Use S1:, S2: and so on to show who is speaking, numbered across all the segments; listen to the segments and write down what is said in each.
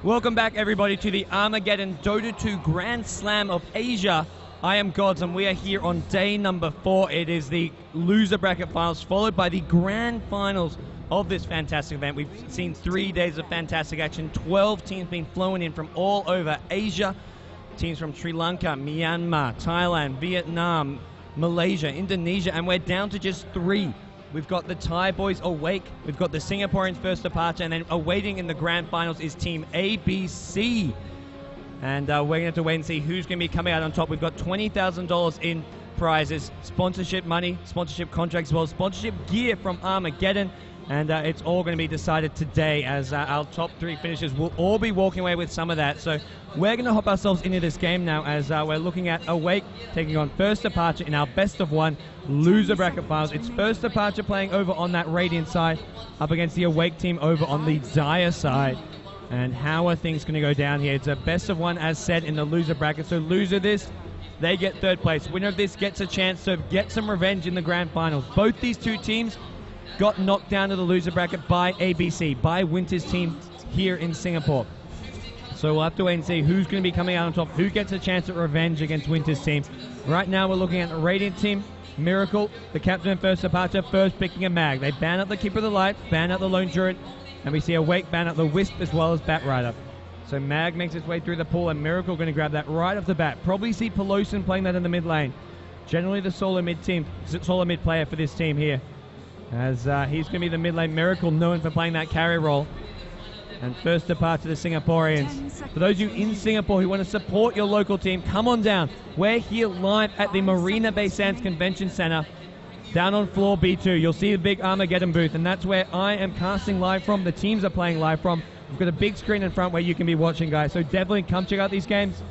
S1: Welcome back, everybody, to the Armaggeddon Dota 2 Grand Slam of Asia. I am Gods, and we are here on day number 4. It is the loser bracket finals, followed by the grand finals of this fantastic event. We've seen 3 days of fantastic action. 12 teams being flown in from all over Asia. Teams from Sri Lanka, Myanmar, Thailand, Vietnam, Malaysia, Indonesia, and we're down to just 3. We've got the Thai boys awake. We've got the Singaporeans first departure, and then awaiting in the grand finals is Team ABC. And we're going to have to wait and see who's going to be coming out on top. We've got $20,000 in prizes, sponsorship money, sponsorship contracts, as well as sponsorship gear from Armaggeddon. And it's all going to be decided today, as our top 3 finishers will all be walking away with some of that. So we're going to hop ourselves into this game now, as we're looking at Awake taking on First Departure in our best of 1 loser bracket finals. It's First Departure playing over on that Radiant side, up against the Awake team over on the Dire side. And how are things going to go down here? It's a best of 1, as said, in the loser bracket. So loser this, they get 3rd place. Winner of this gets a chance to get some revenge in the grand finals. Both these 2 teams got knocked down to the loser bracket by ABC, by Winter's team here in Singapore. So we'll have to wait and see who's going to be coming out on top, who gets a chance at revenge against Winter's team. Right now we're looking at the Radiant team. Miracle, the captain of First Departure, first picking a Mag. They ban out the Keeper of the Light, ban out the Lone Druid, and we see Awake ban out the Wisp as well as Bat Rider. So Mag makes its way through the pool, and Miracle going to grab that right off the bat. Probably see Pelosin playing that in the mid lane. Generally the solo mid player for this team here, as he's going to be the mid lane. Miracle known for playing that carry role. And First Departure, the Singaporeans. For those of you in Singapore who want to support your local team, come on down. We're here live at the Marina Bay Sands Convention Center, down on floor B2. You'll see the big Armaggeddon booth, and that's where I am casting live from. The teams are playing live from. We've got a big screen in front where you can be watching, guys. So definitely come check out these games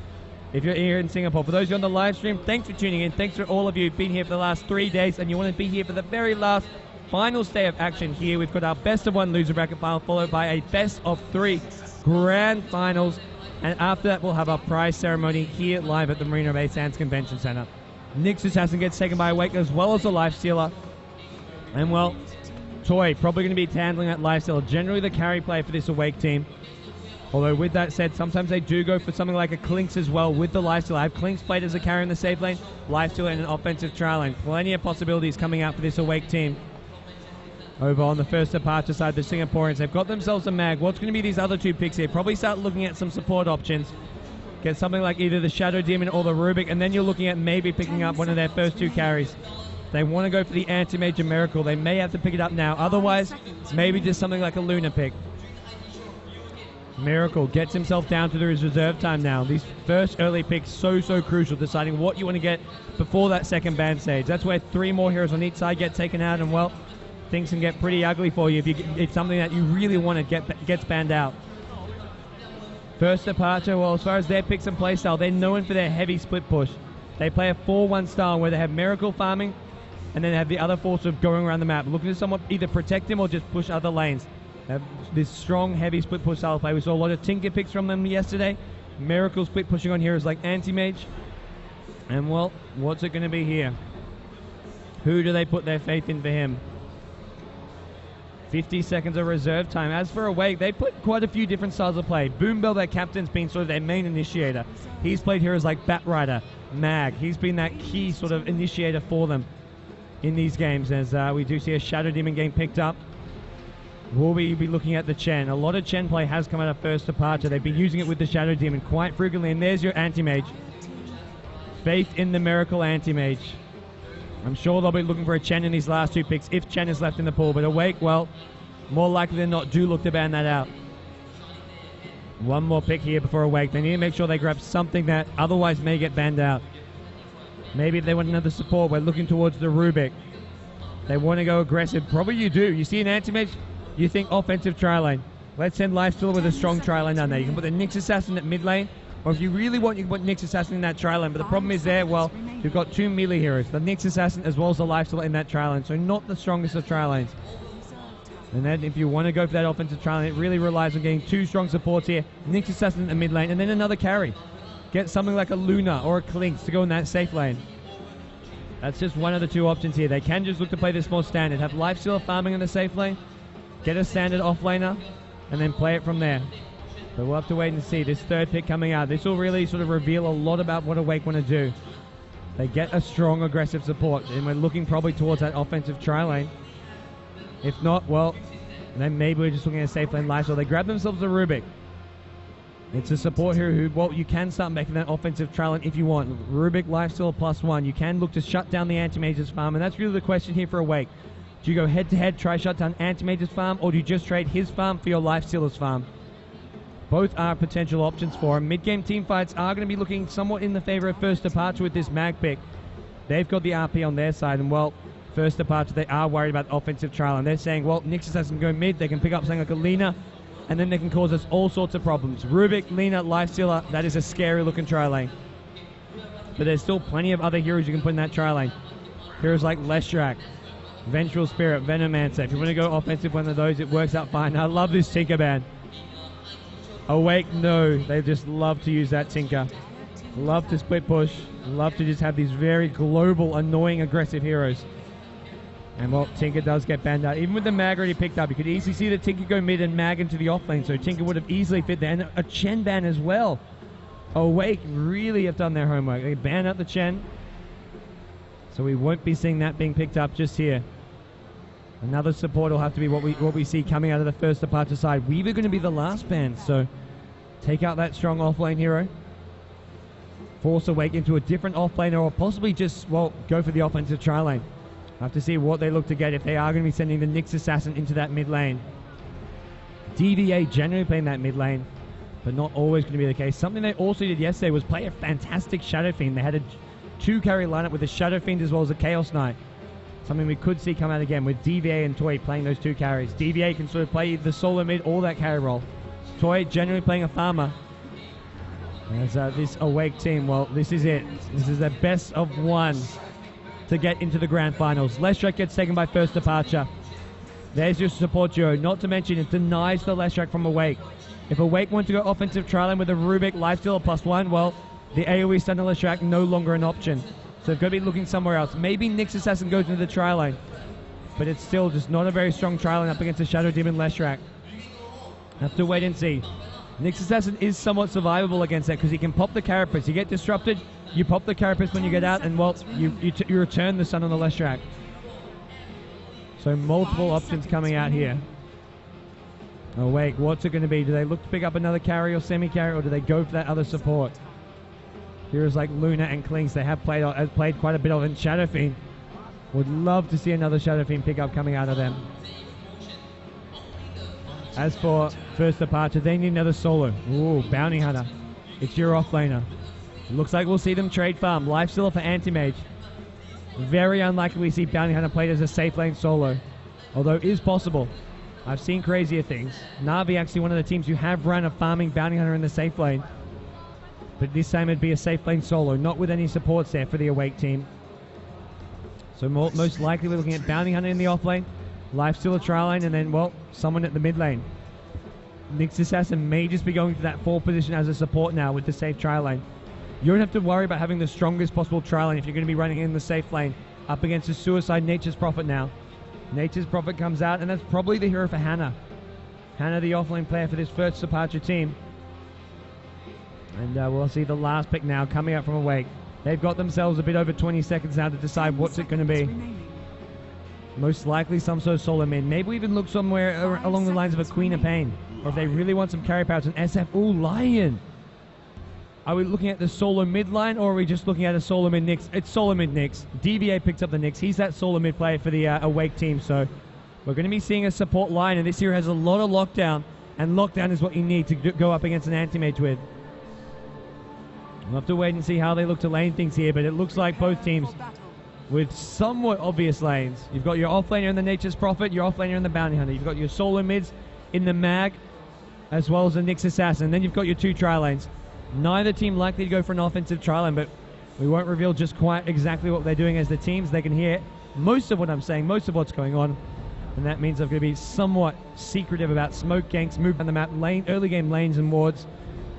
S1: if you're here in Singapore. For those of you on the live stream, thanks for tuning in. Thanks for all of you who've been here for the last 3 days, and you want to be here for the very last final day of action here. We've got our best of 1 loser bracket final, followed by a best of 3 grand finals, and after that we'll have our prize ceremony here live at the Marina Bay Sands Convention Center. Nyx Assassin gets taken by Awake, as well as the Lifestealer, and well, Toy probably going to be handling that Lifestealer, generally the carry player for this Awake team. Although with that said, sometimes they do go for something like a Clinks as well with the Lifestealer. I have Clinks played as a carry in the safe lane, Lifestealer in an offensive trial lane. Plenty of possibilities coming out for this Awake team. Over on the First Departure side, the Singaporeans, they've got themselves a Mag. What's going to be these other 2 picks here? Probably start looking at some support options. Get something like either the Shadow Demon or the Rubik, and then you're looking at maybe picking up one of their first 2 carries. They want to go for the Anti-Major Miracle. They may have to pick it up now. Otherwise, maybe just something like a Luna pick. Miracle gets himself down to his reserve time now. These first early picks so crucial, deciding what you want to get before that second ban stage. That's where 3 more heroes on each side get taken out, and well, things can get pretty ugly for you if it's something that you really want to gets banned out. First Departure, well, as far as their picks and play style, they're known for their heavy split push. They play a 4-1 style where they have Miracle farming, and then they have the other 4 sort of going around the map, looking to somewhat either protect him or just push other lanes. They have this strong, heavy split push style play. We saw a lot of Tinker picks from them yesterday. Miracle split pushing on heroes like Anti-Mage. And well, what's it going to be here? Who do they put their faith in for him? 50 seconds of reserve time. As for Awake, they put quite a few different styles of play. Boombell, their captain's been sort of their main initiator. He's played heroes like Bat Rider, Mag. He's been that key sort of initiator for them in these games, as we do see a Shadow Demon getting picked up. Will we be looking at the Chen? A lot of Chen play has come out of First Departure. They've been using it with the Shadow Demon quite frequently, and there's your Anti-Mage. Faith in the Miracle Anti-Mage. I'm sure they'll be looking for a Chen in these last 2 picks if Chen is left in the pool, but Awake, well, more likely than not, do look to ban that out. 1 more pick here before Awake. They need to make sure they grab something that otherwise may get banned out. Maybe if they want another support, we're looking towards the Rubik. They want to go aggressive. Probably you do. You see an Anti-Mage, you think offensive tri lane. Let's send Lifestealer with a strong tri lane down there. You can put the Nyx Assassin at mid lane, or if you really want, you can put Nyx Assassin in that tri lane. But the problem is there, well, you've got 2 melee heroes, the Nyx Assassin as well as the Lifestealer in that tri lane, so not the strongest of tri lanes. And then if you want to go for that offensive tri lane, it really relies on getting 2 strong supports here. Nyx Assassin in the mid lane, and then another carry. Get something like a Luna or a Clinks to go in that safe lane. That's just one of the 2 options here. They can just look to play this more standard. Have Lifestealer farming in the safe lane, get a standard offlaner, and then play it from there. But we'll have to wait and see. This third pick coming out, this will really sort of reveal a lot about what Awake want to do. They get a strong aggressive support, and we're looking probably towards that offensive try lane. If not, well, then maybe we're just looking at a safe lane lifesteal. They grab themselves a Rubik. It's a support hero who, well, you can start making that offensive try lane if you want. Rubik lifesteal +1. You can look to shut down the Anti-Mage's farm, and that's really the question here for Awake. Do you go head-to-head, try shut down Anti-Mage's farm, or do you just trade his farm for your lifestealer's farm? Both are potential options for him. Mid-game team fights are going to be looking somewhat in the favor of First Departure with this mag pick. They've got the RP on their side, and well, First Departure, they are worried about offensive trial, and they're saying, well, Nixus has to go mid, they can pick up something like a Lina, and then they can cause us all sorts of problems. Rubik, Lina, Lifestealer, that is a scary looking tri lane. But there's still plenty of other heroes you can put in that tri lane. Heroes like Leshrac, Vengeful Spirit, Venomancer. If you want to go offensive one of those, it works out fine. I love this Tinkerband. Awake, no, they just love to use that Tinker. Love to split push, love to just have these very global, annoying, aggressive heroes. And well, Tinker does get banned out. Even with the mag already picked up, you could easily see that Tinker go mid and mag into the off lane, so Tinker would have easily fit there. And a Chen ban as well. Awake really have done their homework. They ban out the Chen. So we won't be seeing that being picked up just here. Another support will have to be what we see coming out of the First Departure side. Weaver going to be the last ban, so take out that strong offlane hero. Force Awake into a different offlaner, or possibly just, well, go for the offensive tri lane. Have to see what they look to get if they are going to be sending the Nyx Assassin into that mid lane. DVA generally playing that mid lane, but not always going to be the case. Something they also did yesterday was play a fantastic Shadow Fiend. They had a 2-carry lineup with a Shadow Fiend as well as a Chaos Knight. Something we could see come out again with DVA and Toy playing those 2 carries. DVA can sort of play the solo mid or that carry role. Toy generally playing a farmer. As this Awake team, well, this is it. This is the best of 1 to get into the grand finals. Leshrac gets taken by First Departure. There's your support duo. Not to mention it denies the Leshrac from Awake. If Awake want to go offensive tri lane with a Rubik lifesteal +1, well, the AoE stun of Leshrac no longer an option. So they've got to be looking somewhere else. Maybe Nyx Assassin goes into the tri lane, but it's still just not a very strong tri lane up against a Shadow Demon Leshrac. Have to wait and see. Nyx Assassin is somewhat survivable against that because he can pop the Carapace. You get disrupted, you pop the Carapace when you get out, and well, you return the stun on the Leshrac. So multiple options coming out here. Awake, what's it going to be? Do they look to pick up another carry or semi-carry, or do they go for that other support? Heroes like Luna and Klings, they have played quite a bit of, and Shadow Fiend. Would love to see another Shadow Fiend pickup coming out of them. As for First Departure, they need another solo. Ooh, Bounty Hunter. It's your offlaner. Looks like we'll see them trade farm. Lifestealer for Anti-Mage. Very unlikely we see Bounty Hunter played as a safe lane solo. Although it is possible. I've seen crazier things. Na'Vi actually one of the teams who have run a farming Bounty Hunter in the safe lane. But this time it'd be a safe lane solo, not with any supports there for the Awake team. So most likely we're looking at Bounty Hunter in the off lane, Lifestealer tri lane, and then, well, someone at the mid lane. Nyx Assassin may just be going to that 4th position as a support now with the safe tri lane. You don't have to worry about having the strongest possible tri lane if you're going to be running in the safe lane up against a Suicide Nature's Prophet now. Nature's Prophet comes out, and that's probably the hero for Hannah. Hannah, the offlane player for this First Departure team. And we'll see the last pick now coming out from Awake. They've got themselves a bit over 20 seconds now to decide what's it going to be. Most likely some sort of solo mid. Maybe we even look somewhere along the lines of a Queen of Pain. Or if they really want some carry powers, an SF. Ooh, Lion! Are we looking at the solo mid line, or are we just looking at a solo mid Nyx? It's solo mid Nyx. DVA picks up the Nyx. He's that solo mid player for the Awake team, so we're going to be seeing a support line, and this hero has a lot of lockdown, and lockdown is what you need to go up against an Anti-Mage with. We'll have to wait and see how they look to lane things here, but it looks like both teams with somewhat obvious lanes. You've got your offlaner in the Nature's Prophet, your offlaner in the Bounty Hunter. You've got your solo mids in the Mag, as well as the Nyx Assassin. Then you've got your 2 tri lanes. Neither team likely to go for an offensive tri lane, but we won't reveal just quite exactly what they're doing as the teams. They can hear most of what I'm saying, most of what's going on, and that means I'm going to be somewhat secretive about smoke ganks, move on the map, early game lanes and wards.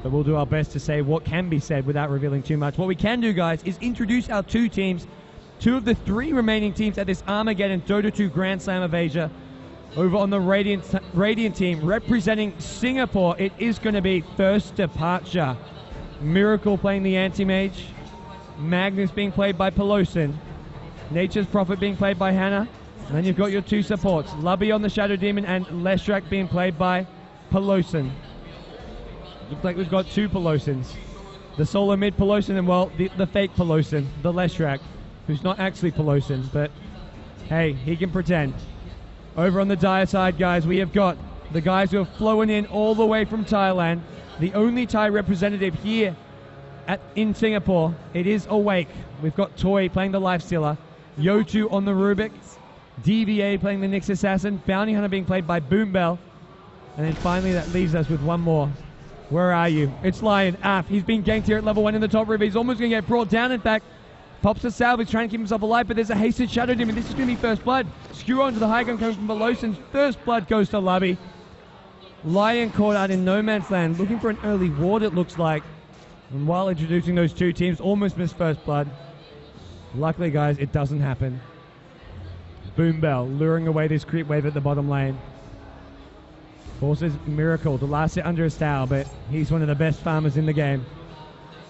S1: But we'll do our best to say what can be said without revealing too much. What we can do, guys, is introduce our 2 teams, 2 of the 3 remaining teams at this Armageddon DOTA2 Grand Slam of Asia. Over on the Radiant team, representing Singapore, it is going to be First Departure. Miracle playing the Anti-Mage. Magnus being played by Pelosin. Nature's Prophet being played by Hannah. And then you've got your two supports, Lubby on the Shadow Demon and Leshrac being played by Pelosin. Looks like we've got two Pelosins. The solo mid Pelosin and, well, the fake Pelosin, the Leshrac, who's not actually Pelosin, but hey, he can pretend. Over on the Dire side, guys, we have got the guys who have flown in all the way from Thailand. The only Thai representative here in Singapore, it is Awake. We've got Toy playing the Lifestealer, DOTA2 on the Rubik, DVA playing the Nyx Assassin, Bounty Hunter being played by Boombell, and then finally that leaves us with one more. Where are you? It's Lion. He's been ganked here at level 1 in the top river. He's almost going to get brought down, in fact. Pops the salvage, trying to keep himself alive, but there's a hasted Shadow Demon. This is going to be first blood. Skewer onto the high gun coming from Pelosin. First blood goes to Lubby. Lion caught out in no man's land, looking for an early ward, it looks like. And while introducing those two teams, almost missed first blood. Luckily, guys, it doesn't happen. Boombell luring away this creep wave at the bottom lane. Forces Miracle, the last hit under his tower, but he's one of the best farmers in the game.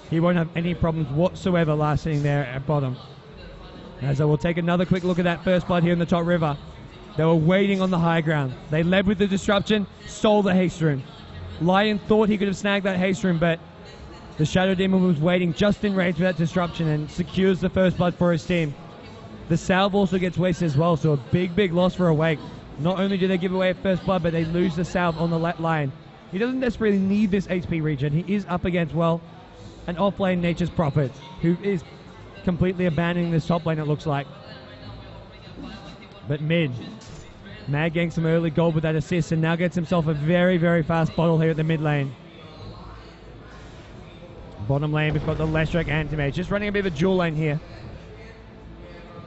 S1: He won't have any problems whatsoever last hitting there at bottom. As I will take another quick look at that first blood here in the top river. They were waiting on the high ground. They led with the disruption, stole the haste rune. Lion thought he could have snagged that haste rune, but the Shadow Demon was waiting just in range for that disruption and secures the first blood for his team. The salve also gets wasted as well, so a big loss for Awake. Not only do they give away a first blood, but they lose the salve on the Lion. He doesn't desperately need this HP regen. He is up against, well, an off-lane Nature's Prophet, who is completely abandoning this top lane, it looks like. But mid, Mag getting some early gold with that assist and now gets himself a very fast bottle here at the mid lane. Bottom lane, we've got the Leshrac Anti-Mage, just running a bit of a dual lane here.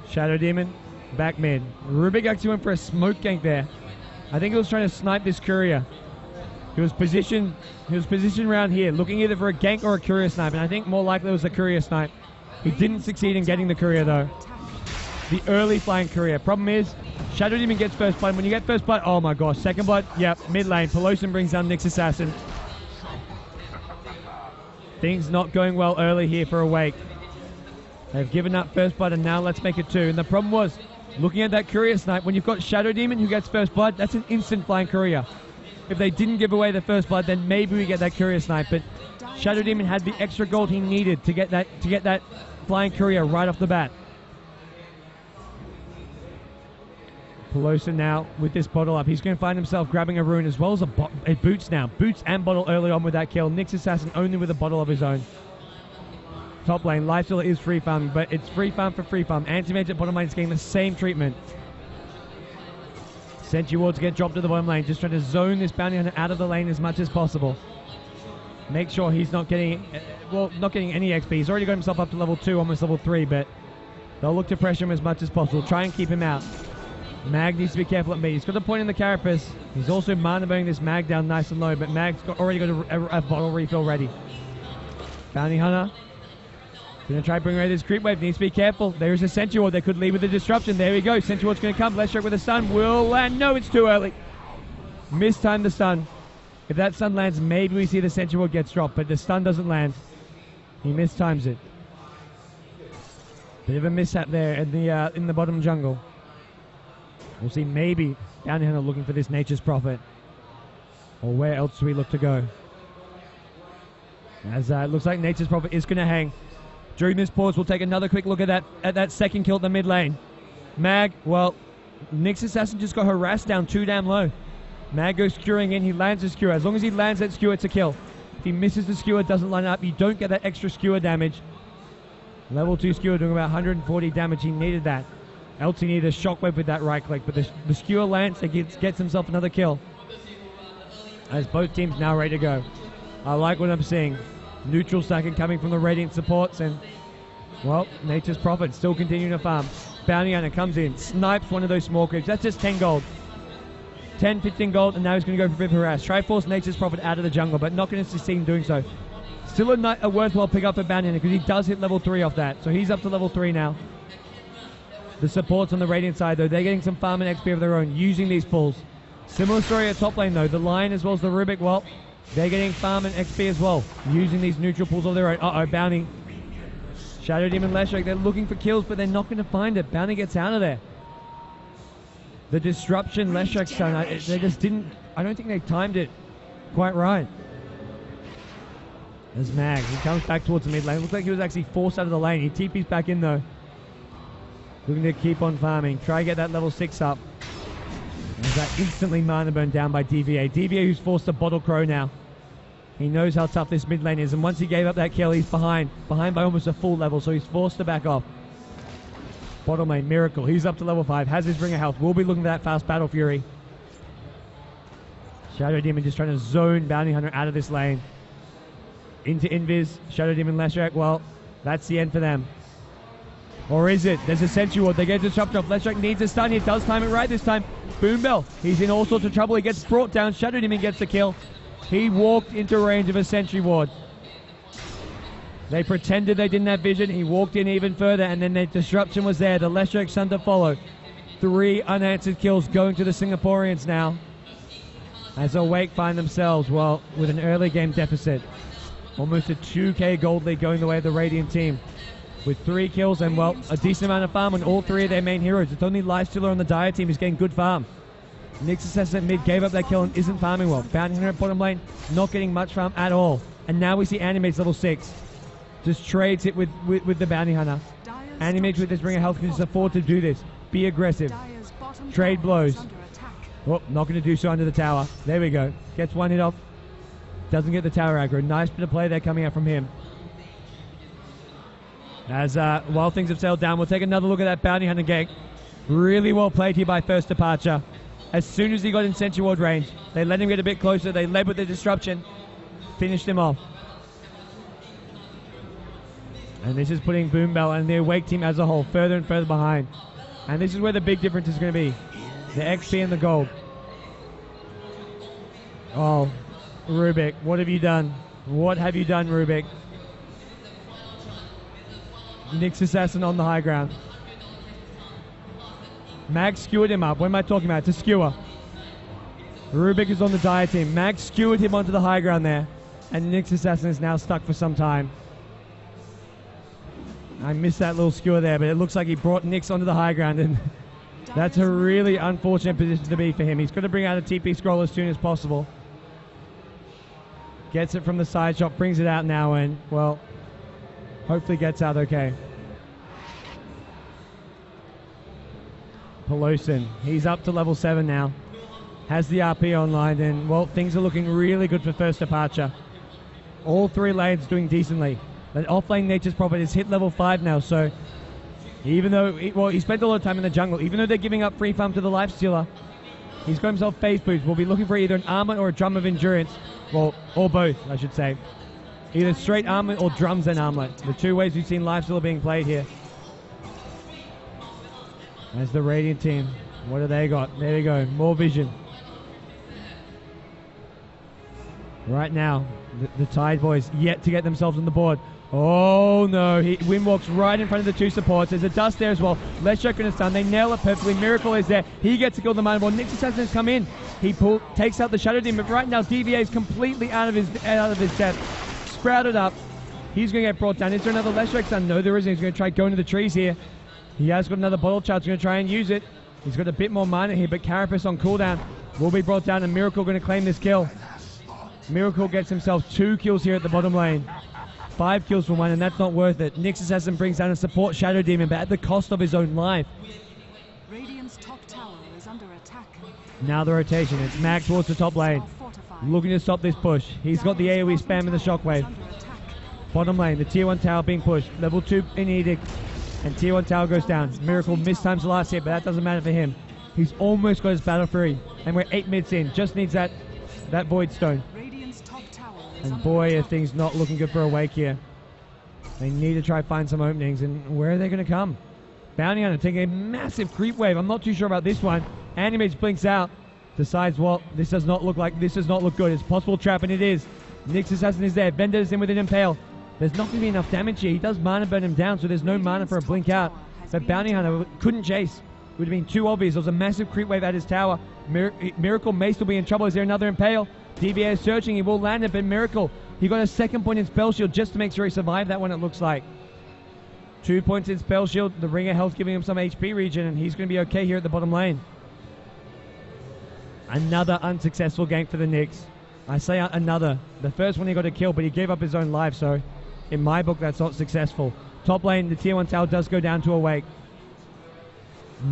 S1: Shadow Demon, back mid. Rubik actually went for a smoke gank there. I think he was trying to snipe this courier. He was positioned around here, looking either for a gank or a courier snipe, and I think more likely it was a courier snipe. He didn't succeed in getting the courier though. The early flying courier. Problem is, Shadow Demon gets first blood. When you get first blood, oh my gosh, second blood, yep, mid lane. Pelosin brings down Nyx Assassin. Things not going well early here for Awake. They've given up first blood and now let's make it 2. And the problem was, looking at that courier snipe, when you've got Shadow Demon who gets first blood, that's an instant flying courier. If they didn't give away the first blood, then maybe we get that courier snipe. But Shadow Demon had the extra gold he needed to get that flying courier right off the bat. Pelosin now with this bottle up. He's going to find himself grabbing a rune as well as a boots now. Boots and bottle early on with that kill. Nyx Assassin only with a bottle of his own. Top lane, Lifestealer is free farming, but it's free farm for free farm. Anti-Mage at bottom lane is getting the same treatment. Sentry wards get dropped to the bottom lane, just trying to zone this bounty hunter out of the lane as much as possible. Make sure he's not getting, not getting any XP. He's already got himself up to level 2, almost level 3, but they'll look to pressure him as much as possible. Try and keep him out. Mag needs to be careful at mid. He's got a point in the carapace. He's also mana burning this Mag down nice and low, but Mag's already got a bottle refill ready. Bounty hunter. Gonna try to bring away this creep wave. Needs to be careful. There is a Sentry Ward. They could leave with a disruption. There we go. Sentry Ward's gonna come. Leshrac with a stun. Will land. No, it's too early. Mistimed the stun. If that stun lands, maybe we see the Sentry Ward gets dropped, but the stun doesn't land. He mistimes it. Bit of a mishap there in the bottom jungle. We'll see maybe Bounty Hunter looking for this Nature's Prophet. Or where else do we look to go? As it looks like Nature's Prophet is going to hang. During this pause, we'll take another quick look at that second kill at the mid lane. Mag, well, Nyx Assassin just got harassed down too damn low. Mag goes skewering in, he lands a skewer. As long as he lands that skewer, it's a kill. If he misses the skewer, doesn't line up, you don't get that extra skewer damage. Level 2 skewer doing about 140 damage, he needed that. Else he needed a shockwave with that right click, but the skewer lands, he gets himself another kill. As both teams now ready to go. I like what I'm seeing. Neutral stacking coming from the Radiant supports, and, well, Nature's Prophet still continuing to farm. Bounty Hunter comes in, snipes one of those small creeps. That's just 10 gold. 10, 15 gold, and now he's going to go for a bit of harass. Try to force Nature's Prophet out of the jungle, but not going to succeed in doing so. Still a worthwhile pick up for Bounty Hunter, because he does hit level 3 off that. So he's up to level 3 now. The supports on the Radiant side, though, they're getting some farm and XP of their own, using these pulls. Similar story at top lane, though. The Lion as well as the Rubik, well, they're getting farm and XP as well, using these neutral pulls of their own. Uh-oh, Bounty. Shadow Demon Leshrac, they're looking for kills, but they're not going to find it. Bounty gets out of there. The disruption Leshrac's done, they just didn't, I don't think they timed it quite right. There's Mag, he comes back towards the mid lane. Looks like he was actually forced out of the lane. He TP's back in though. Looking to keep on farming. Try to get that level 6 up. There's that instantly mana burn down by DVA. DVA who's forced to bottle Crow now. He knows how tough this mid lane is, and once he gave up that kill, he's behind by almost a full level, so he's forced to back off. Bottom lane, Miracle, he's up to level 5, has his ring of health. We'll be looking for that fast Battle Fury. Shadow Demon just trying to zone Bounty Hunter out of this lane. Into Invis, Shadow Demon Leshrac, well, that's the end for them. Or is it? There's a Sentry Ward, they get disrupted off. Leshrac needs a stun, he does time it right this time. Boom Bell, he's in all sorts of trouble, he gets brought down, Shadow Demon gets the kill. He walked into range of a Sentry Ward. They pretended they didn't have vision. He walked in even further, and then the disruption was there. The Leshrac Sun to follow. 3 unanswered kills going to the Singaporeans now. As Awake find themselves, well, with an early game deficit. Almost a 2k gold lead going the way of the Radiant team. With 3 kills and, well, a decent amount of farm on all 3 of their main heroes. It's only Lifestealer on the Dire team who's getting good farm. Nyx Assassin at mid gave up that kill and isn't farming well. Bounty Hunter at bottom lane, not getting much farm at all. And now we see Animate's level 6. Just trades it with the Bounty Hunter. Animate with his ring of health can just afford to do this. Be aggressive. Trade blows. Oh, not going to do so under the tower. There we go. Gets one hit off. Doesn't get the tower aggro. Nice bit of play there coming out from him. As while things have settled down, we'll take another look at that Bounty Hunter gang. Really well played here by First Departure. As soon as he got in Sentry Ward range, they let him get a bit closer. They led with the disruption. Finished him off. And this is putting Boom Bell and the Awake team as a whole further and further behind. And this is where the big difference is going to be. The XP and the gold. Oh, Rubik, what have you done? What have you done, Rubik? Nyx Assassin on the high ground. Mag skewered him up. What am I talking about? It's a skewer. Rubik is on the Dire team. Mag skewered him onto the high ground there. And Nyx Assassin is now stuck for some time. I missed that little skewer there, but it looks like he brought Nyx onto the high ground, and that's a really unfortunate position to be for him. He's got to bring out a TP scroll as soon as possible. Gets it from the side shot, brings it out now, and, well, hopefully gets out okay. Pelosin, he's up to level 7 now. Has the RP online, and, well, things are looking really good for First Departure. All 3 lanes doing decently. The offlane Nature's Prophet has hit level 5 now, so even though, he spent a lot of time in the jungle, even though they're giving up free farm to the Lifestealer, he's got himself phase boost. We'll be looking for either an armor or a drum of endurance, well, or both, I should say. Either straight armor or drums and armlet. The 2 ways we've seen Lifestealer being played here. There's the Radiant team. What do they got? There we go, more vision. Right now, the Tide boys yet to get themselves on the board. Oh no, Wim walks right in front of the 2 supports. There's a dust there as well. Leshrac going to stun. They nail it perfectly. Miracle is there. He gets to kill the mana ball. Nyx Assassin has come in. He takes out the Shadow Demon, but right now DVA is completely out of his depth. Sprouted up. He's going to get brought down. Is there another Leshrac stun? No, there isn't. He's going to try going to the trees here. He has got another bottle charge. He's going to try and use it. He's got a bit more mana here, but Carapace on cooldown will be brought down, and Miracle going to claim this kill. Miracle gets himself 2 kills here at the bottom lane. 5 kills for 1, and that's not worth it. Nyx Assassin brings down a support Shadow Demon, but at the cost of his own life.
S2: Radiant's top tower is under attack.
S1: Now the rotation. It's Mag towards the top lane. Looking to stop this push. He's got the AoE spam and the shockwave. Bottom lane, the tier 1 tower being pushed. Level 2 in Edict. And tier 1 tower goes down. Miracle mistimes the last hit, but that doesn't matter for him. He's almost got his Battle Fury. And we're 8 mids in. Just needs that Void Stone. And boy, are things not looking good for Awake here. They need to try find some openings, and where are they going to come? Bounty Hunter taking a massive creep wave. I'm not too sure about this one. Animates blinks out. Decides, well, this does not look good. It's possible trap, and it is. Nyx Assassin is there. Vendet's in with an Impale. There's not going to be enough damage here. He does mana burn him down, so there's no mana for a blink out. but Bounty Hunter couldn't chase. It would have been too obvious. There was a massive creep wave at his tower. Miracle may still be in trouble. Is there another Impale? DBA is searching. He will land it, but Miracle, he got a second point in Spell Shield just to make sure he survived that one, it looks like. 2 points in Spell Shield. The Ring of Health giving him some HP regen, and he's going to be okay here at the bottom lane. Another unsuccessful gank for the Nyx. I say another. The first one he got a kill, but he gave up his own life, so in my book, that's not successful. Top lane, the tier 1 tower does go down to Awake.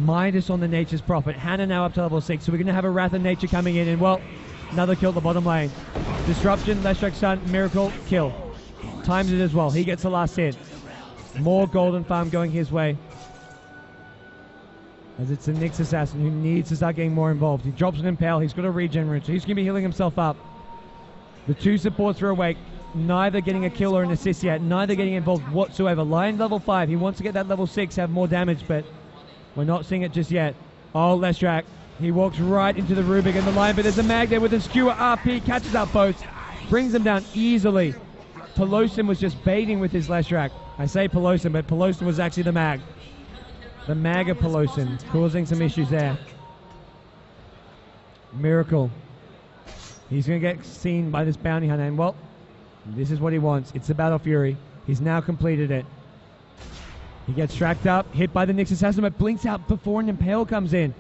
S1: Midas on the Nature's Prophet. Hannah now up to level 6, so we're going to have a Wrath of Nature coming in, and well, another kill at the bottom lane. Disruption, Leshrac stun, Miracle, kill. Times it as well. He gets the last hit. More golden farm going his way. As it's the Nyx Assassin who needs to start getting more involved. He drops an Impale. He's got a regen rune, so he's going to be healing himself up. The two supports are Awake. Neither getting a kill or an assist yet. Neither getting involved whatsoever. Lion level 5. He wants to get that level 6, have more damage, but we're not seeing it just yet. Oh, Leshrac. He walks right into the Rubik and the Lion, but there's a Mag there with a skewer RP. Catches up both. Brings them down easily. Pelosin was just baiting with his Leshrac. I say Pelosin, but Pelosin was actually the Mag. The Mag of Pelosin, causing some issues there. Miracle. He's going to get seen by this Bounty Hunter, and well, this is what he wants. It's the Battle Fury. He's now completed it. He gets tracked up, hit by the Nyx Assassin, but blinks out before an Impale comes in.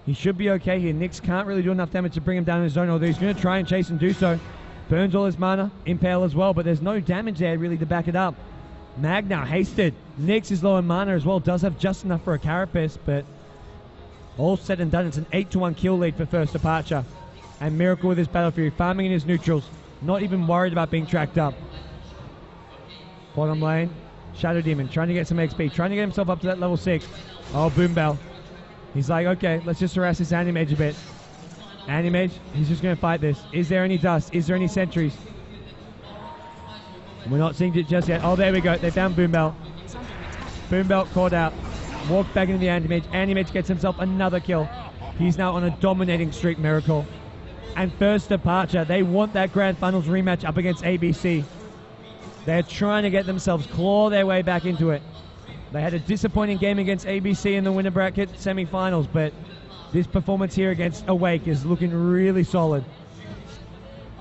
S1: He should be okay here. Nyx can't really do enough damage to bring him down in his zone, although he's going to try and chase and do so. Burns all his mana, Impale as well, but there's no damage there really to back it up. Mag now hasted. Nyx is low in mana as well, does have just enough for a Carapace, but all said and done, it's an 8-1 kill lead for first departure. And Miracle with his Battle Fury, farming in his neutrals, not even worried about being tracked up. Bottom lane, Shadow Demon trying to get some XP, trying to get himself up to that level 6. Oh, Boom Bell. He's like, okay, let's just harass this Anti-Mage a bit. Anti-Mage, he's just going to fight this. Is there any dust? Is there any sentries? We're not seeing it just yet. Oh, there we go. They found Boom Bell. Boom Bell caught out. Walked back into the Anti-Mage. Anti-Mage gets himself another kill. He's now on a dominating streak, Miracle. And first departure, they want that Grand Finals rematch up against ABC. They're trying to get themselves, claw their way back into it. They had a disappointing game against ABC in the winner bracket semi-finals, but this performance here against Awake is looking really solid.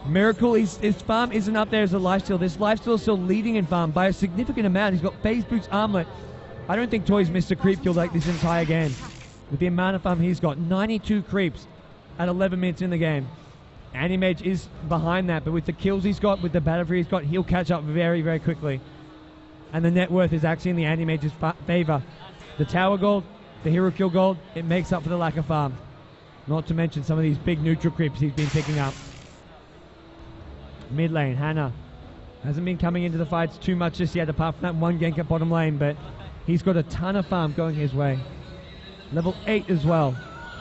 S1: Miracle, his farm isn't up there as a lifesteal. This lifesteal is still leading in farm by a significant amount. He's got Phase Boots Armlet. I don't think Toys missed a creep kill like this entire game. With the amount of farm he's got, 92 creeps at 11 minutes in the game. Anti-Mage is behind that, but with the kills he's got, with the Battle Fury he's got, he'll catch up very, very quickly. And the net worth is actually in the Anti-Mage's favor. The tower gold, the hero kill gold, it makes up for the lack of farm. Not to mention some of these big neutral creeps he's been picking up. Mid lane, Hannah hasn't been coming into the fights too much just yet, apart from that one gank at bottom lane, but he's got a ton of farm going his way. Level 8 as well.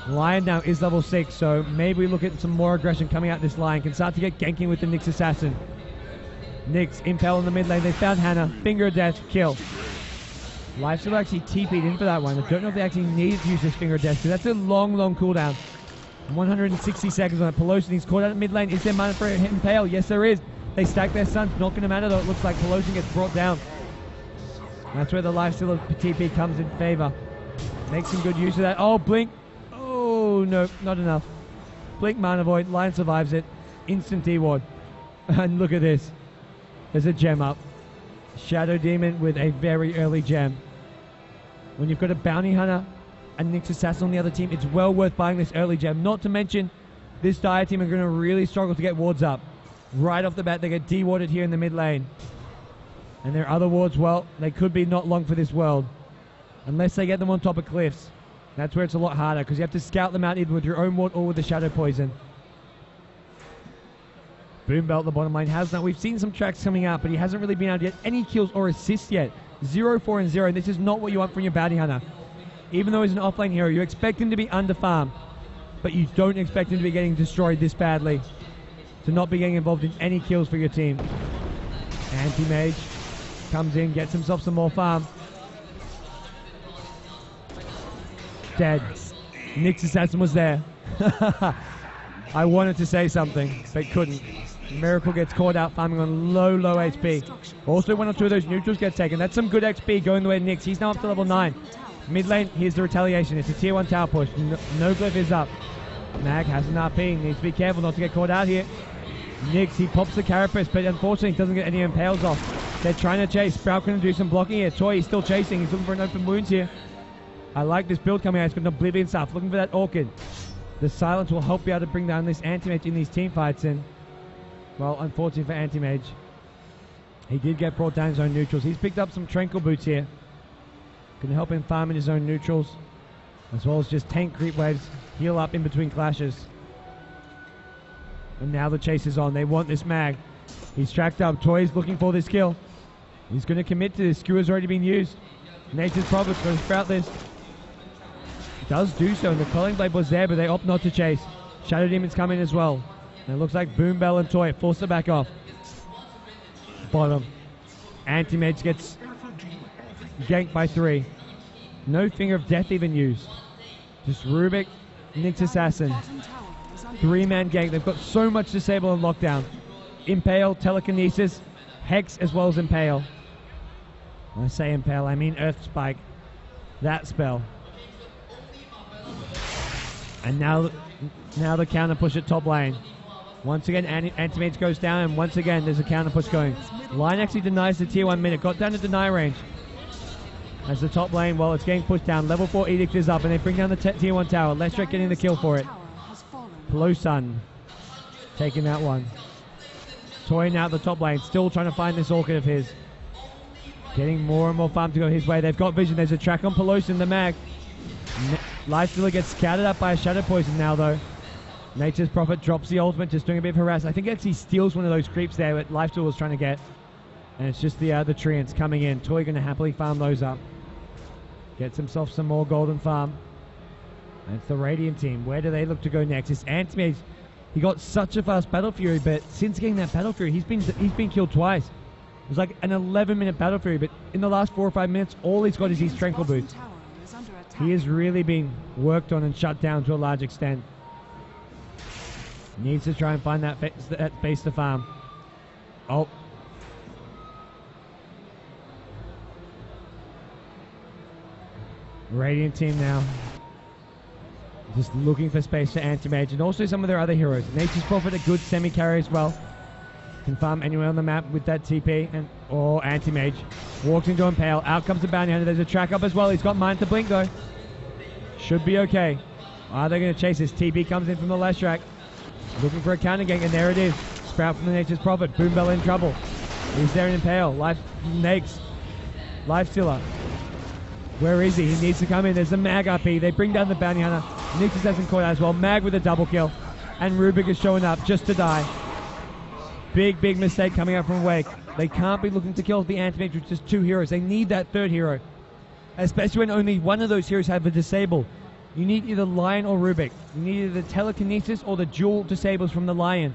S1: Lion now is level 6, so maybe we look at some more aggression coming out this Lion. Can start to get ganking with the Nyx Assassin. Nyx, Impale in the mid lane. They found Hannah. Finger of Death, kill. Lifesteal actually TP'd in for that one. I don't know if they actually needed to use this Finger of Death, because that's a long, long cooldown. 160 seconds on it. Pelosin, he's caught out at mid lane. Is there mana for a hit Impale? Yes, there is. They stack their stuns. Not going to matter, though. It looks like Pelosin gets brought down. That's where the lifesteal of TP comes in favor. Makes some good use of that. Oh, Blink. Oh, no, not enough. Blink Mana Void. Lion survives it. Instant D-Ward. And look at this. There's a gem up. Shadow Demon with a very early gem. When you've got a Bounty Hunter and Nyx Assassin on the other team, it's well worth buying this early gem. Not to mention, this Dire team are going to really struggle to get wards up. Right off the bat, they get D-Warded here in the mid lane. And their other wards, well, they could be not long for this world. Unless they get them on top of cliffs. That's where it's a lot harder, because you have to scout them out either with your own ward or with the Shadow Poison. Boom Belt, the bottom lane, has now. We've seen some tracks coming out, but he hasn't really been able to get any kills or assists yet. 0, 4, and 0. This is not what you want from your Bounty Hunter. Even though he's an offlane hero, you expect him to be under farm, but you don't expect him to be getting destroyed this badly. To not be getting involved in any kills for your team. Anti-Mage comes in, gets himself some more farm. Dead. Nyx Assassin was there. I wanted to say something, but couldn't. Miracle gets caught out, farming on low HP. Also, one or two of those neutrals get taken. That's some good XP going the way of Nyx. He's now up to level 9. Mid lane, here's the retaliation. It's a tier 1 tower push. No glyph is up. Mag has an RP. Needs to be careful not to get caught out here. Nyx, he pops the carapace, but unfortunately doesn't get any impales off. They're trying to chase. Sprout going to do some blocking here. Toy is still chasing. He's looking for an open wounds here. I like this build coming out. He's got an Oblivion Staff. Looking for that Orchid. The silence will help you out to bring down this Anti-Mage in these team fights. And, well, unfortunately for Anti-Mage, he did get brought down his own neutrals. He's picked up some Tranquil Boots here. Can help him farm in his own neutrals, as well as just tank creep waves, heal up in between clashes. And now the chase is on. They want this mag. He's tracked up. Toy's looking for this kill. He's going to commit to this. Skewer's already been used. Nature's Prophet's going to sprout this. Does do so, and the Culling Blade was there, but they opt not to chase. Shadow Demon's coming as well. And it looks like Boom Bell and Toy force it back off. Bottom. Anti-Mage gets ganked by 3. No Finger of Death even used. Just Rubik, Nyx Assassin. 3-man gank. They've got so much disable and lockdown. Impale, Telekinesis, Hex as well as Impale. When I say Impale, I mean Earth Spike. That spell. And now the counter push at top lane. Once again, Anti-Mage goes down, and once again, there's a counter push going. Line actually denies the tier 1 minute. Got down to deny range. As the top lane, well, it's getting pushed down. Level 4 Edict is up, and they bring down the tier 1 tower. Leshrac getting the kill for it. Plosun taking that one. Toy now at the top lane, still trying to find this Orchid of his. Getting more and more farm to go his way. They've got vision. There's a track on Plosun, the mag. Lifestealer gets scattered up by a Shadow Poison now, though. Nature's Prophet drops the ultimate, just doing a bit of harass. I think actually steals one of those creeps there that Lifestealer was trying to get. And it's just the Treants coming in. Toy going to happily farm those up. Gets himself some more golden farm. And it's the Radiant team. Where do they look to go next? It's Anti-Mage. He got such a fast Battle Fury, but since getting that Battle Fury, he's been killed twice. It was like an 11-minute Battle Fury, but in the last 4 or 5 minutes, all he's got is his Tranquil Boots. He has really been worked on and shut down to a large extent. Needs to try and find that base to farm. Oh. Radiant team now. Just looking for space for Anti-Mage and also some of their other heroes. Nature's Prophet, a good semi-carry as well. Can farm anywhere on the map with that TP. And Anti-Mage walks into Impale. Out comes the Bounty Hunter. There's a track up as well. He's got Mind to Blink though. Should be okay. Are they going to chase this? TP comes in from the Leshrac. Looking for a counter gank, and there it is. Sprout from the Nature's Prophet. Boom Bell in trouble. He's there in Impale. Nakes. Lifestealer. Where is he? He needs to come in. There's a Mag RP. They bring down the Bounty Hunter. Nyx hasn't caught out as well. Mag with a double kill. And Rubik is showing up just to die. Big mistake coming out from Wake. They can't be looking to kill the Anti-Mage with just 2 heroes. They need that 3rd hero. Especially when only one of those heroes have a disable. You need either Lion or Rubik. You need either the Telekinesis or the dual disables from the Lion.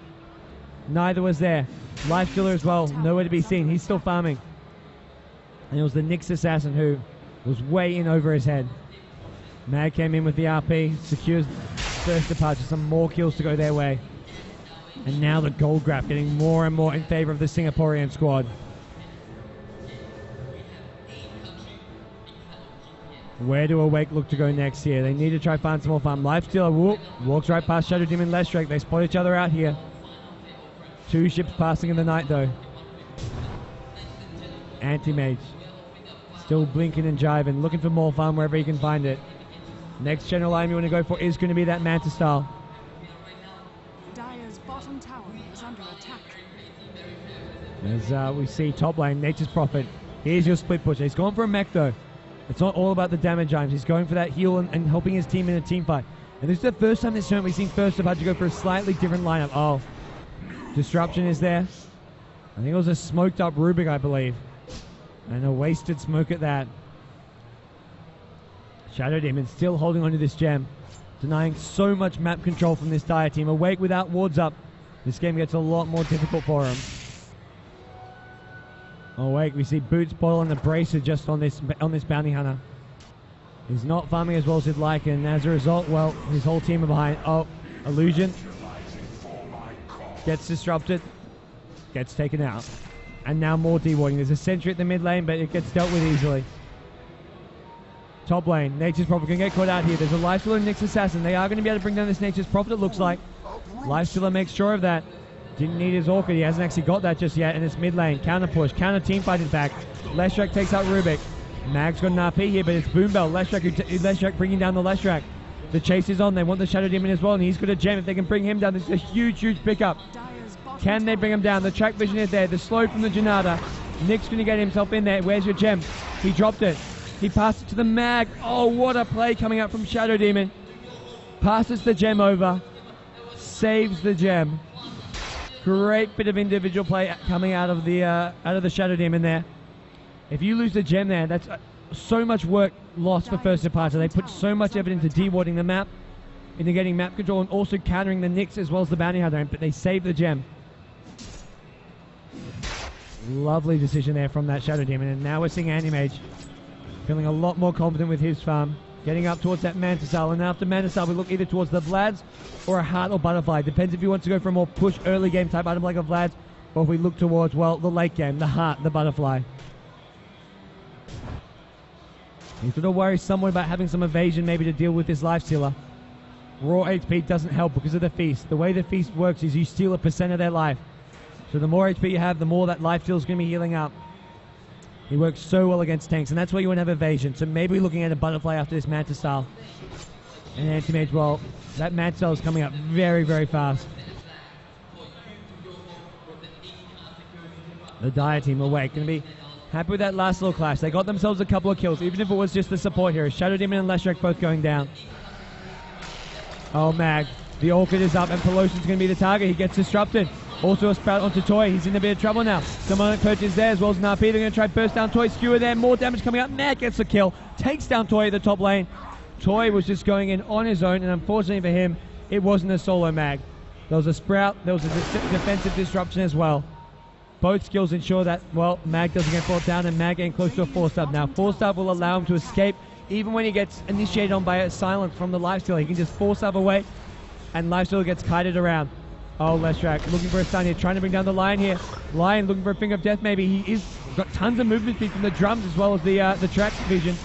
S1: Neither was there. Lifestealer as well. Nowhere to be seen. He's still farming. And it was the Nyx Assassin who was way in over his head. Mag came in with the RP. Secures first departure. Some more kills to go their way. And now the gold graph getting more and more in favor of the Singaporean squad. Where do Awake look to go next here? They need to try find some more farm. Lifestealer walks right past Shadow Demon and Leshrac. They spot each other out here. 2 ships passing in the night though. Anti-Mage still blinking and jiving, looking for more farm wherever he can find it. Next general item you want to go for is going to be that Manta style.
S2: Dire's bottom tower is under attack.
S1: As we see top lane, Nature's Prophet. Here's your split push. He's gone for a mech though. It's not all about the damage items. He's going for that heal and helping his team in a team fight. And this is the first time this tournament we've seen First About to go for a slightly different lineup. Oh, Disruption is there. I think it was a smoked up Rubik, I believe. And a wasted smoke at that. Shadow Demon still holding onto this gem. Denying so much map control from this Dire team. Awake without wards up. This game gets a lot more difficult for him. Awake, we see Boots, Boil, and the Bracer just on this Bounty Hunter. He's not farming as well as he'd like, and as a result, well, his whole team are behind. Oh, Illusion gets disrupted. Gets taken out. And now more dewarding. There's a sentry at the mid lane, but it gets dealt with easily. Top lane, Nature's Prophet can get caught out here. There's a Lifestealer and Nyx Assassin. They are going to be able to bring down this Nature's Prophet, it looks like. Lifestealer makes sure of that. Didn't need his Orchid. He hasn't actually got that just yet. And it's mid lane. Counter push. Counter team fight is back. Leshrac takes out Rubik. Mag's got an RP here, but it's Boombell. Leshrac bringing down the Leshrac. The chase is on. They want the Shadow Demon as well, and he's got a gem. If they can bring him down, this is a huge, huge pickup. Can they bring him down? The track vision is there. The slow from the Janata. Nick's going to get himself in there. Where's your gem? He dropped it. He passed it to the Mag. Oh, what a play coming out from Shadow Demon. Passes the gem over. Saves the gem. Great bit of individual play coming out of the Shadow Demon there. If you lose the gem there, that's so much work lost for First Departure. They put so much effort into dewarding the map, into getting map control, and also countering the Nyx as well as the Bounty Hunter, but they saved the gem. Lovely decision there from that Shadow Demon, and now we're seeing Anti-Mage feeling a lot more confident with his farm, getting up towards that Mantisal, and after Mantisal we look either towards the Vlads or a Heart or Butterfly. Depends if he wants to go for a more push early game type item like a Vlads, or if we look towards, well, the late game, the Heart, the Butterfly. He's got to worry somewhat about having some evasion maybe to deal with this Lifestealer. Raw HP doesn't help because of the Feast. The way the Feast works is you steal a % of their life. So the more HP you have, the more that Lifestealer is going to be healing up. He works so well against tanks, and that's why you want to have evasion. So maybe looking at a Butterfly after this Manta Style. And Anti-Mage, well, that Manta Style is coming up very, very fast. The Dire team awake. Going to be happy with that last little clash. They got themselves a couple of kills, even if it was just the support heroes. Shadow Demon and Leshrac both going down. Oh, Mag. The Orchid is up, and Pelosian's going to be the target. He gets disrupted. Also a Sprout onto Toy. He's in a bit of trouble now. Demonic Perch is there as well as an RP. They're going to try burst down Toy. Skewer there. More damage coming up. Mag gets the kill. Takes down Toy at the top lane. Toy was just going in on his own, and unfortunately for him, it wasn't a solo Mag. There was a Sprout. There was a defensive disruption as well. Both skills ensure that, well, Mag doesn't get brought down, and Mag getting close to a 4-star. Now, 4-star will allow him to escape. Even when he gets initiated on by a silence from the Lifestealer, he can just 4-star away, and Lifestealer gets kited around. Oh, Leshrac looking for a stun here, trying to bring down the Lion here. Lion looking for a Finger of Death maybe. He's got tons of movement speed from the drums as well as the track vision.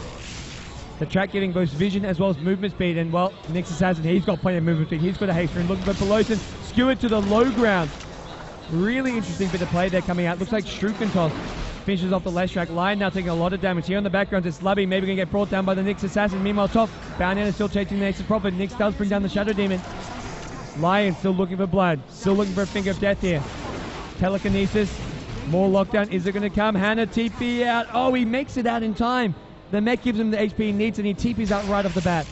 S1: The track giving both vision as well as movement speed, and, well, Nyx Assassin, he's got plenty of movement speed. He's got a haste ring, looking for Pelosian. Skewered to the low ground. Really interesting bit of play there coming out. Looks like Strukentoss finishes off the Leshrac. Lion now taking a lot of damage. Here on the background, it's Lubby maybe going to get brought down by the Nyx Assassin. Meanwhile, top, Bounty Hunter still chasing the Nyx Prophet. Nyx does bring down the Shadow Demon. Lion still looking for blood. Still looking for a Finger of Death here. Telekinesis. More lockdown. Is it going to come? Hannah TP out. Oh, he makes it out in time. The mech gives him the HP he needs, and he TPs out right off the bat.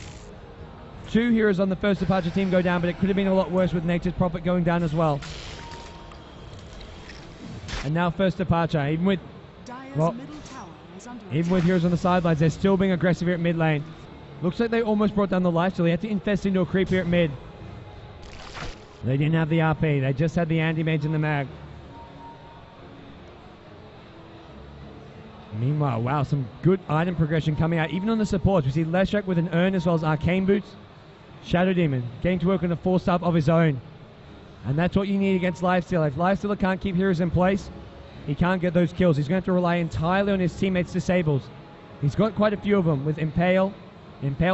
S1: 2 heroes on the First Departure team go down, but it could have been a lot worse with Nature's Prophet going down as well. And now First Departure, even with heroes on the sidelines, they're still being aggressive here at mid lane. Looks like they almost brought down the Lifestealer. They had to infest into a creep here at mid. They didn't have the RP. They just had the Anti-Mage and the Mag. Meanwhile, wow, some good item progression coming out. Even on the supports, we see Leshrac with an Urn as well as Arcane Boots. Shadow Demon getting to work on a 4-star of his own. And that's what you need against Lifestealer. If Lifestealer can't keep heroes in place, he can't get those kills. He's going to have to rely entirely on his teammates' disables. He's got quite a few of them with Impale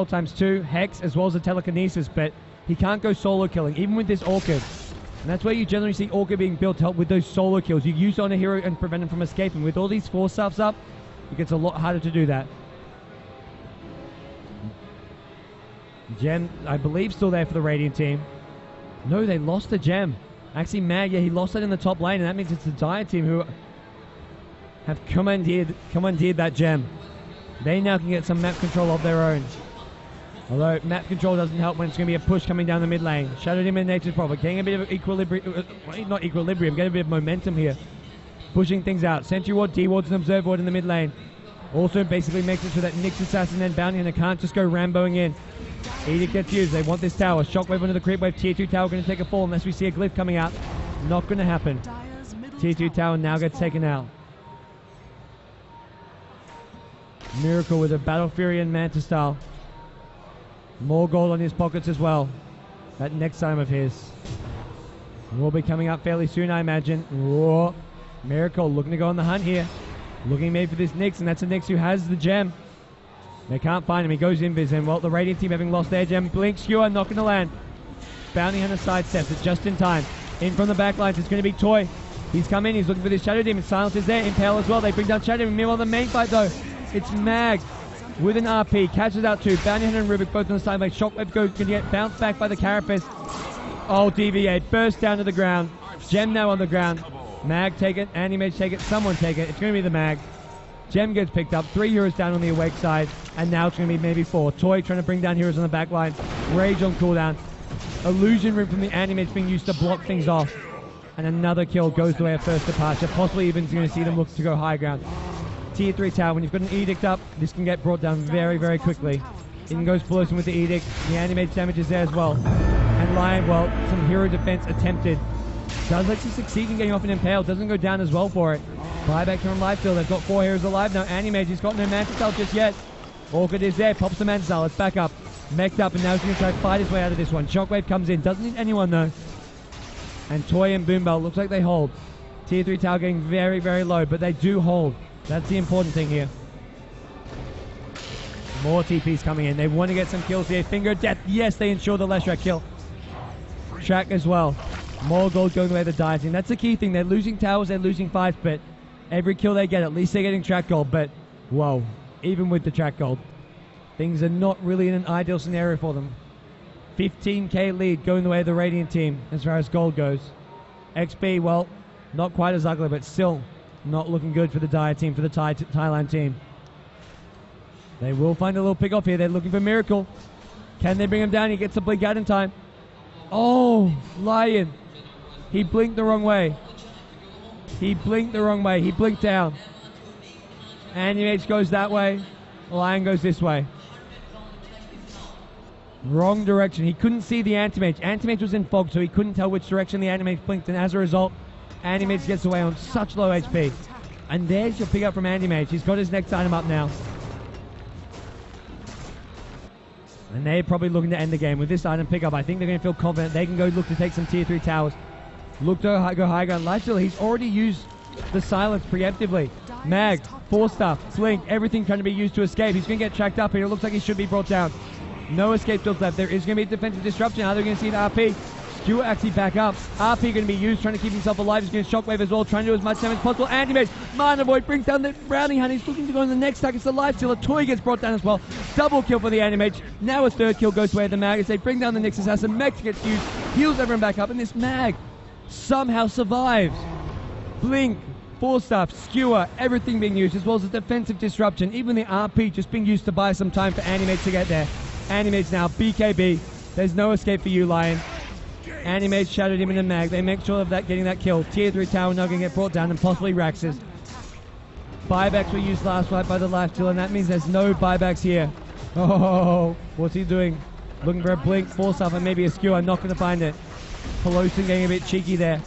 S1: times 2, Hex, as well as the Telekinesis, but he can't go solo killing, even with this Orchid. And that's where you generally see Orchid being built to help with those solo kills. You use on a hero and prevent him from escaping. With all these 4-stars up, it gets a lot harder to do that. Gem, I believe, still there for the Radiant team. No, they lost the gem. Actually, Mag, yeah, he lost that in the top lane, and that means it's the Dire team who have commandeered that gem. They now can get some map control of their own. Although map control doesn't help when it's going to be a push coming down the mid lane. Shadow Demon and Nature's Prophet getting a bit of equilibrium, not equilibrium, getting a bit of momentum here. Pushing things out. Sentry Ward, D-Wards, and Observe Ward in the mid lane. Also basically makes it so that Nyx Assassin and Bounty Hunter can't just go Ramboing in. Edict gets used. They want this tower. Shockwave onto the creep wave. Tier 2 tower going to take a fall unless we see a glyph coming out. Not going to happen. Tier 2 tower now gets taken out. Miracle with a Battle Fury and Manta style. More gold on his pockets as well. That next time of his. Will be coming up fairly soon, I imagine. Whoa. Miracle looking to go on the hunt here. Looking maybe for this Nyx, and that's a Nyx who has the gem. They can't find him. He goes invis, and well, the Radiant team having lost their gem. Blink, skewer, not going to land. Bounty Hunter sidesteps it just in time. In from the back lines, it's going to be Toy. He's come in, he's looking for this Shadow Demon. Silence is there, Impale as well. They bring down Shadow Demon. Meanwhile, the main fight though, it's Mag with an RP. Catches out two. Bounty Hunter and Rubik both on the side. Like Shockwave goes, going to get bounced back by the Carapace. Oh, DV8, burst down to the ground. Gem now on the ground. Mag take it, Anti-Mage take it, someone take it. It's going to be the Mag. Gem gets picked up, 3 heroes down on the awake side, and now it's going to be maybe 4. Toy trying to bring down heroes on the back line. Rage on cooldown. Illusion Room from the Anti-Mage being used to block things off. And another kill goes the way of first departure. Possibly even going to see them look to go high ground. Tier 3 tower, when you've got an Edict up, this can get brought down very, very quickly. In goes Pelosin with the Edict. The Anti-Mage damage is there as well. And Lion, well, some hero defense attempted. Does actually succeed in getting off an Impale. Doesn't go down as well for it. Buyback from Lifesteal. They've got 4 heroes alive now. Anti-Mage, he's got no Mantis Style just yet. Orchid is there. Pops the Mantis Style. It's back up. Mech'd up, and now he's going to try to fight his way out of this one. Shockwave comes in. Doesn't need anyone though. And Toy and Boombell looks like they hold. Tier 3 tower getting very, very low, but they do hold. That's the important thing here. More TPs coming in. They want to get some kills here. Finger of Death. Yes, they ensure the Leshrac kill. Track as well. More gold going the way of the Dieting. That's the key thing. They're losing towers, they're losing fights, but every kill they get, at least they're getting track gold. But, whoa, even with the track gold, things are not really in an ideal scenario for them. 15k lead going the way of the Radiant team as far as gold goes. XP, well, not quite as ugly, but still not looking good for the Dire team, for the Thailand team. They will find a little pick off here. They're looking for Miracle. Can they bring him down? He gets the blink out in time. Oh, Lion. He blinked the wrong way. He blinked the wrong way. He blinked down. Anti-Mage goes that way. Lion goes this way. Wrong direction. He couldn't see the Anti-Mage. Anti-Mage was in fog, so he couldn't tell which direction the Anti-Mage blinked, and as a result, Anti-Mage gets away on such low HP. And there's your pick up from Anti-Mage. He's got his next item up now. And they're probably looking to end the game with this item pickup. I think they're going to feel confident. They can go look to take some tier 3 towers. Look to go high ground. Lifesteal, he's already used the silence preemptively. Mag, 4-star, blink, everything trying to be used to escape. He's going to get tracked up here. It looks like he should be brought down. No escape builds left. There is going to be a defensive disruption. How they're going to see the RP. Stewart actually back up. RP going to be used, trying to keep himself alive. He's going to shockwave as well, trying to do as much damage as possible. Anti-Mage, Mana Void brings down the Brownie Hunt. He's looking to go on the next attack. It's the Lifesteal. A Toy gets brought down as well. Double kill for the Anti-Mage. Now a third kill goes away the Mag as they bring down the Nyx Assassin. Mech gets used, heals everyone back up, and this Mag somehow survives. Blink, 4-star, skewer, everything being used, as well as a defensive disruption. Even the RP just being used to buy some time for Anti-Mage to get there. Anti-Mage now, BKB. There's no escape for you, Lion. Anti-Mage shadowed him in the Mag. They make sure of that, getting that kill. Tier 3 tower now going to get brought down, and possibly Rax's. Buybacks were used last fight by the Lifesteal, and that means there's no buybacks here. Oh, what's he doing? Looking for a blink, 4-star, and maybe a skewer. Not going to find it. Pelosin getting a bit cheeky there.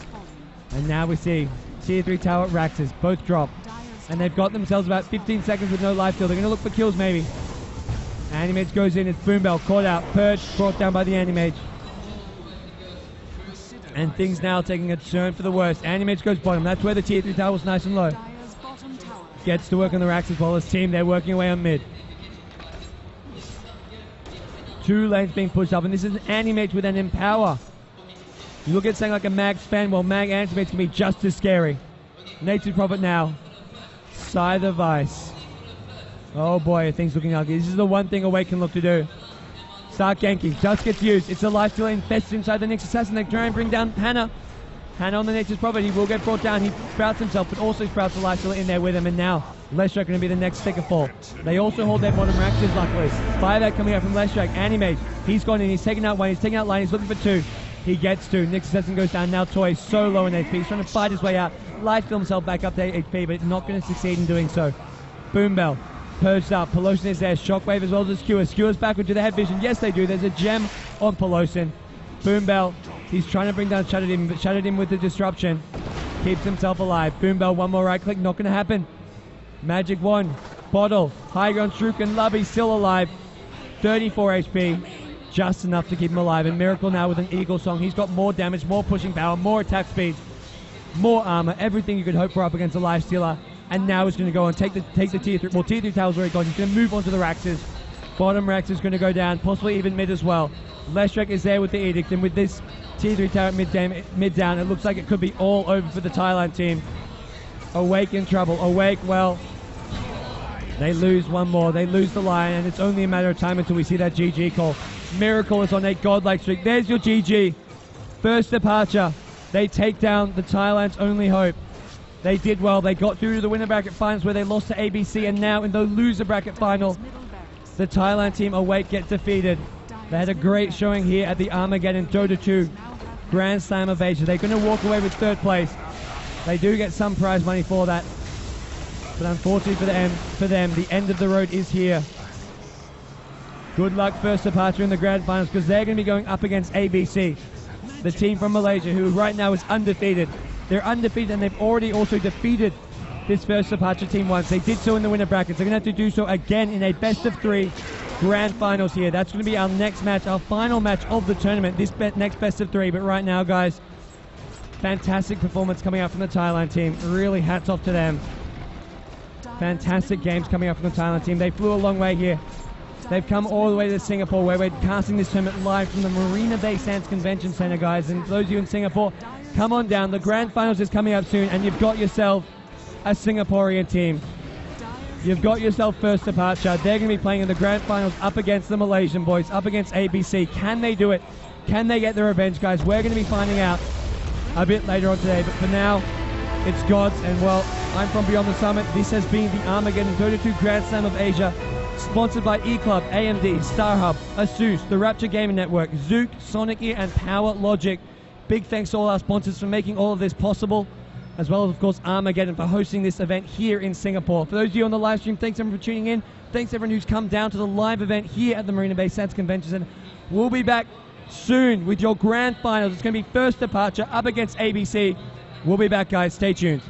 S1: And now we see Tier 3 tower at Rax's. Both drop. And they've got themselves about 15 seconds with no Lifesteal. They're going to look for kills maybe. Anti-Mage goes in. It's Boombell caught out. Purge brought down by the Anti-Mage. And things now taking a turn for the worst. Anti-Mage goes bottom. That's where the tier 3 tower was nice and low. Gets to work on the racks as well as team. They're working away on mid. 2 lanes being pushed up, and this is an Anti-Mage with an Empower. You look at something like a Mag Fan, well, Mag Anti-Mage can be just as scary. Nature's Prophet now. Scythe of Ice. Oh boy, things looking ugly. This is the one thing Awake can look to do. Start ganking, just gets used. It's a Lifesteal infested inside the Nyx Assassin. They try and bring down Hannah. Hannah on the Nature's Prophet. He will get brought down. He sprouts himself, but also sprouts the Lifesteal in there with him. And now Leshrac going to be the next stick of fall. They also hold their bottom Raxes, luckily. Buyback coming out from Leshrac. Anti-Mage, he's gone in. He's taking out one. He's taking out line. He's looking for 2. He gets 2. Nyx Assassin goes down. Now Toy so low in HP. He's trying to fight his way out. Lifesteal himself back up to 8 HP, but not going to succeed in doing so. Boombell. Purged up. Pelosin is there. Shockwave as well as a Skewer. Skewer's backward to the head vision. Yes, they do. There's a gem on Pelosin. Boombell. He's trying to bring down Shadow Demon, but Shadow Demon with the disruption keeps himself alive. Boombell, one more right click. Not going to happen. Magic Wand. Bottle. High ground. Shrook and Lubby still alive. 34 HP. just enough to keep him alive. And Miracle now with an Eagle Song. He's got more damage, more pushing power, more attack speed, more armor, everything you could hope for up against a Life Stealer. And now he's going to go and take the tier 3. Well, tier 3 tower's already gone. He's going to move on to the Raxes. Bottom Rex is going to go down, possibly even mid as well. Leshek is there with the Edict, and with this tier 3 tower mid down, it looks like it could be all over for the Thailand team. Awake in trouble. Awake, well, they lose one more. They lose the Lion, and it's only a matter of time until we see that GG call. Miracle is on a godlike streak. There's your GG. First departure. They take down the Thailand's only hope. They did well. They got through to the winner bracket finals where they lost to ABC, and now in the loser bracket final, the Thailand team Awake get defeated. They had a great showing here at the Armaggeddon Dota 2 Grand Slam of Asia. They're going to walk away with 3rd place. They do get some prize money for that, but unfortunately for them, the end of the road is here. Good luck first departure in the grand finals, because they're going to be going up against ABC, the team from Malaysia, who right now is undefeated. They're undefeated, and they've already also defeated this first departure team once. They did so in the winner brackets. They're going to have to do so again in a best of 3 grand finals here. That's going to be our next match, our final match of the tournament, this next best of 3. But right now, guys, fantastic performance coming out from the Thailand team. Really hats off to them. Fantastic games coming out from the Thailand team. They flew a long way here. They've come all the way to Singapore, where we're casting this tournament live from the Marina Bay Sands Convention Center, guys. And for those of you in Singapore, come on down. The grand finals is coming up soon, and you've got yourself a Singaporean team. You've got yourself first departure. They're going to be playing in the grand finals up against the Malaysian boys, up against ABC. Can they do it? Can they get the revenge, guys? We're going to be finding out a bit later on today. But for now, it's Gods. And well, I'm from Beyond the Summit. This has been the Armageddon Dota 2 Grand Slam of Asia, sponsored by eClub, AMD, StarHub, Asus, the Rapture Gaming Network, Zook, Sonic Ear, and Power Logic. Big thanks to all our sponsors for making all of this possible, as well as, of course, Armageddon for hosting this event here in Singapore. For those of you on the live stream, thanks everyone for tuning in. Thanks everyone who's come down to the live event here at the Marina Bay Sands Convention Center. We'll be back soon with your grand finals. It's going to be first departure up against ABC. We'll be back, guys. Stay tuned.